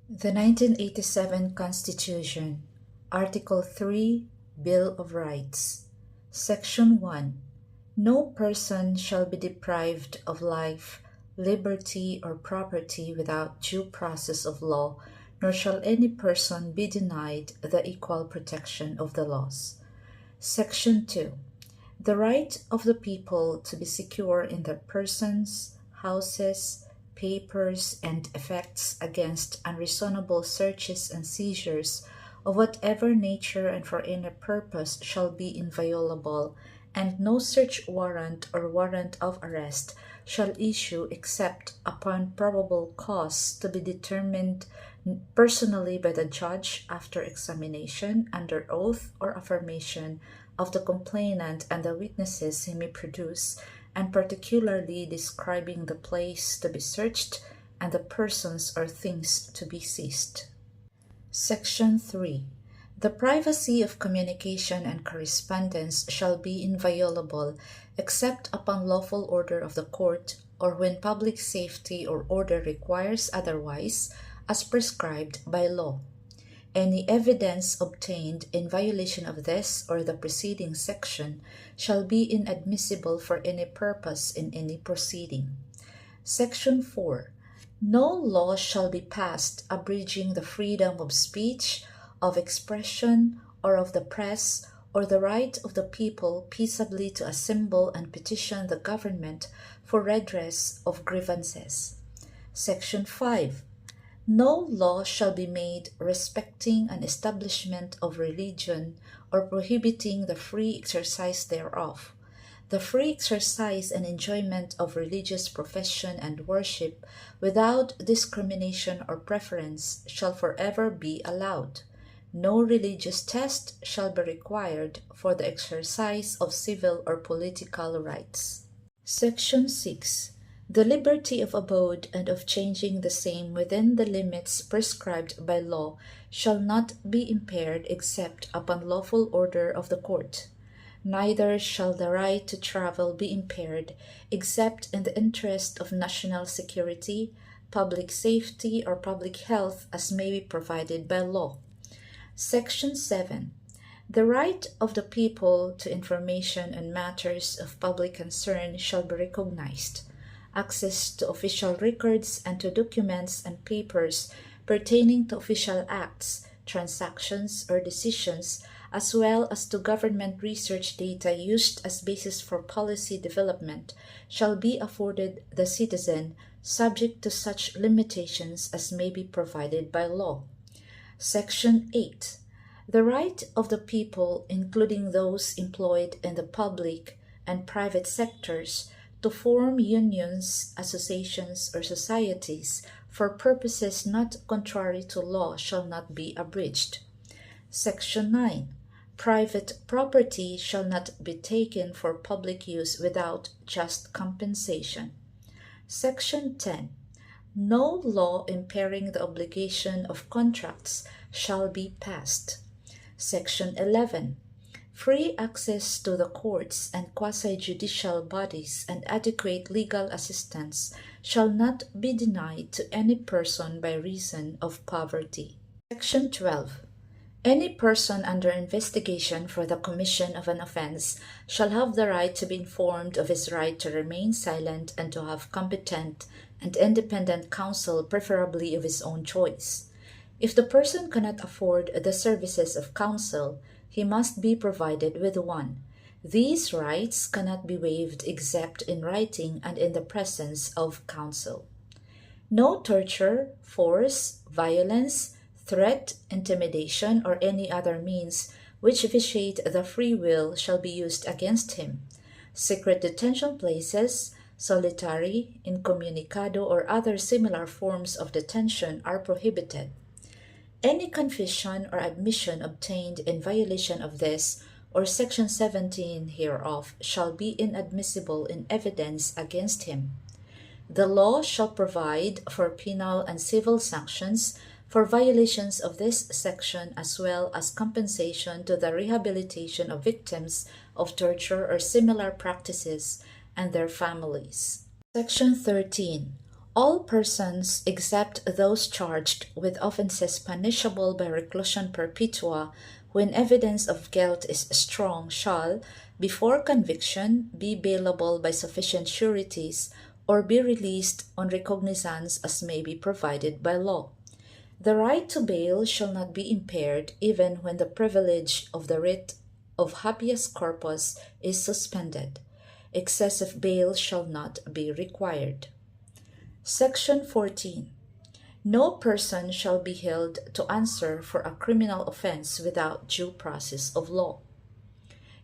The 1987 Constitution, Article 3, Bill of Rights, Section 1. No person shall be deprived of life, liberty, or property without due process of law, nor shall any person be denied the equal protection of the laws. Section 2. The right of the people to be secure in their persons, houses, papers, and effects against unreasonable searches and seizures of whatever nature and for any purpose shall be inviolable, and no search warrant or warrant of arrest shall issue except upon probable cause to be determined personally by the judge after examination under oath or affirmation of the complainant and the witnesses he may produce, and particularly describing the place to be searched and the persons or things to be seized. Section 3. The privacy of communication and correspondence shall be inviolable except upon lawful order of the court, or when public safety or order requires otherwise, as prescribed by law. Any evidence obtained in violation of this or the preceding section shall be inadmissible for any purpose in any proceeding. Section 4. No law shall be passed abridging the freedom of speech, of expression, or of the press, or the right of the people peaceably to assemble and petition the government for redress of grievances. Section 5. No law shall be made respecting an establishment of religion or prohibiting the free exercise thereof. The free exercise and enjoyment of religious profession and worship without discrimination or preference shall forever be allowed. No religious test shall be required for the exercise of civil or political rights. Section 6. The liberty of abode and of changing the same within the limits prescribed by law shall not be impaired except upon lawful order of the court. Neither shall the right to travel be impaired except in the interest of national security, public safety, or public health as may be provided by law. Section 7. The right of the people to information on matters of public concern shall be recognized. Access to official records and to documents and papers pertaining to official acts, transactions, or decisions, as well as to government research data used as basis for policy development, shall be afforded the citizen, subject to such limitations as may be provided by law. Section 8. The right of the people, including those employed in the public and private sectors, to form unions, associations, or societies for purposes not contrary to law shall not be abridged. Section 9. Private property shall not be taken for public use without just compensation. Section 10. No law impairing the obligation of contracts shall be passed. Section 11. Free access to the courts and quasi-judicial bodies and adequate legal assistance shall not be denied to any person by reason of poverty. Section 12. Any person under investigation for the commission of an offense shall have the right to be informed of his right to remain silent and to have competent and independent counsel, preferably of his own choice. If the person cannot afford the services of counsel, he must be provided with one. These rights cannot be waived except in writing and in the presence of counsel. No torture, force, violence, threat, intimidation, or any other means which vitiate the free will shall be used against him. Secret detention places, solitary, incommunicado, or other similar forms of detention are prohibited. Any confession or admission obtained in violation of this or Section 17 hereof shall be inadmissible in evidence against him. The law shall provide for penal and civil sanctions for violations of this section, as well as compensation to the rehabilitation of victims of torture or similar practices and their families. Section 13. All persons, except those charged with offenses punishable by reclusion perpetua, when evidence of guilt is strong, shall, before conviction, be bailable by sufficient sureties, or be released on recognizance as may be provided by law. The right to bail shall not be impaired even when the privilege of the writ of habeas corpus is suspended. Excessive bail shall not be required. Section 14. No person shall be held to answer for a criminal offense without due process of law.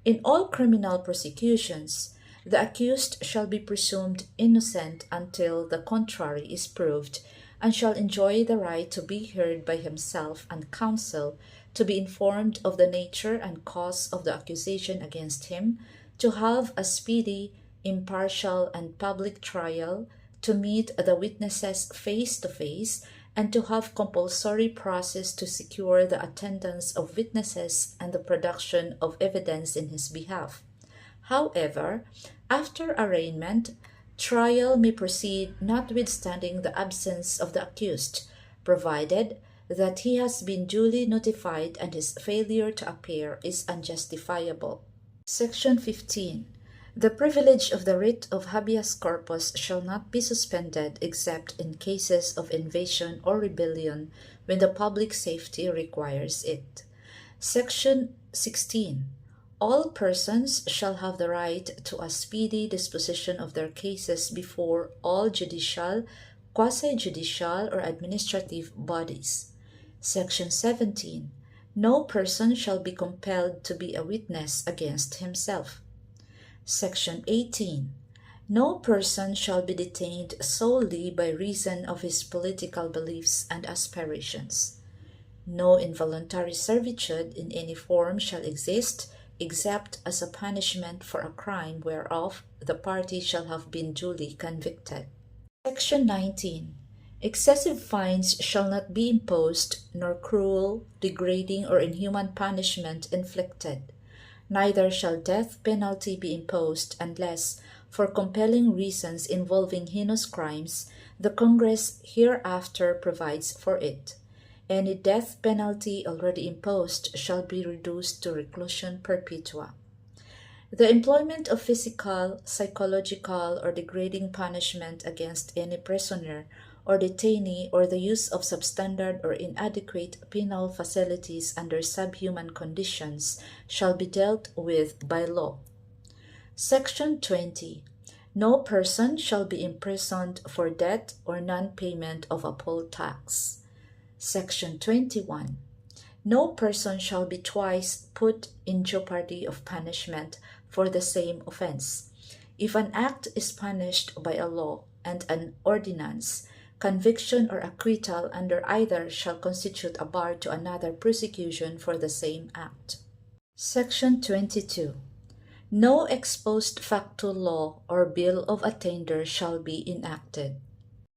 In all criminal prosecutions, the accused shall be presumed innocent until the contrary is proved, and shall enjoy the right to be heard by himself and counsel, to be informed of the nature and cause of the accusation against him, to have a speedy, impartial, and public trial, to meet the witnesses face to face, and to have compulsory process to secure the attendance of witnesses and the production of evidence in his behalf. However, after arraignment, trial may proceed notwithstanding the absence of the accused, provided that he has been duly notified and his failure to appear is unjustifiable. Section 15. The privilege of the writ of habeas corpus shall not be suspended except in cases of invasion or rebellion when the public safety requires it. Section 16. All persons shall have the right to a speedy disposition of their cases before all judicial, quasi-judicial, or administrative bodies. Section 17. No person shall be compelled to be a witness against himself. Section 18. No person shall be detained solely by reason of his political beliefs and aspirations. No involuntary servitude in any form shall exist except as a punishment for a crime whereof the party shall have been duly convicted. Section 19. Excessive fines shall not be imposed, nor cruel, degrading, or inhuman punishment inflicted. Neither shall death penalty be imposed unless, for compelling reasons involving heinous crimes, the Congress hereafter provides for it. Any death penalty already imposed shall be reduced to reclusion perpetua. The employment of physical, psychological, or degrading punishment against any prisoner or detainee, or the use of substandard or inadequate penal facilities under subhuman conditions shall be dealt with by law. Section 20. No person shall be imprisoned for debt or non-payment of a poll tax. Section 21. No person shall be twice put in jeopardy of punishment for the same offense. If an act is punished by a law and an ordinance, conviction or acquittal under either shall constitute a bar to another prosecution for the same act. Section 22. No ex post facto law or bill of attainder shall be enacted.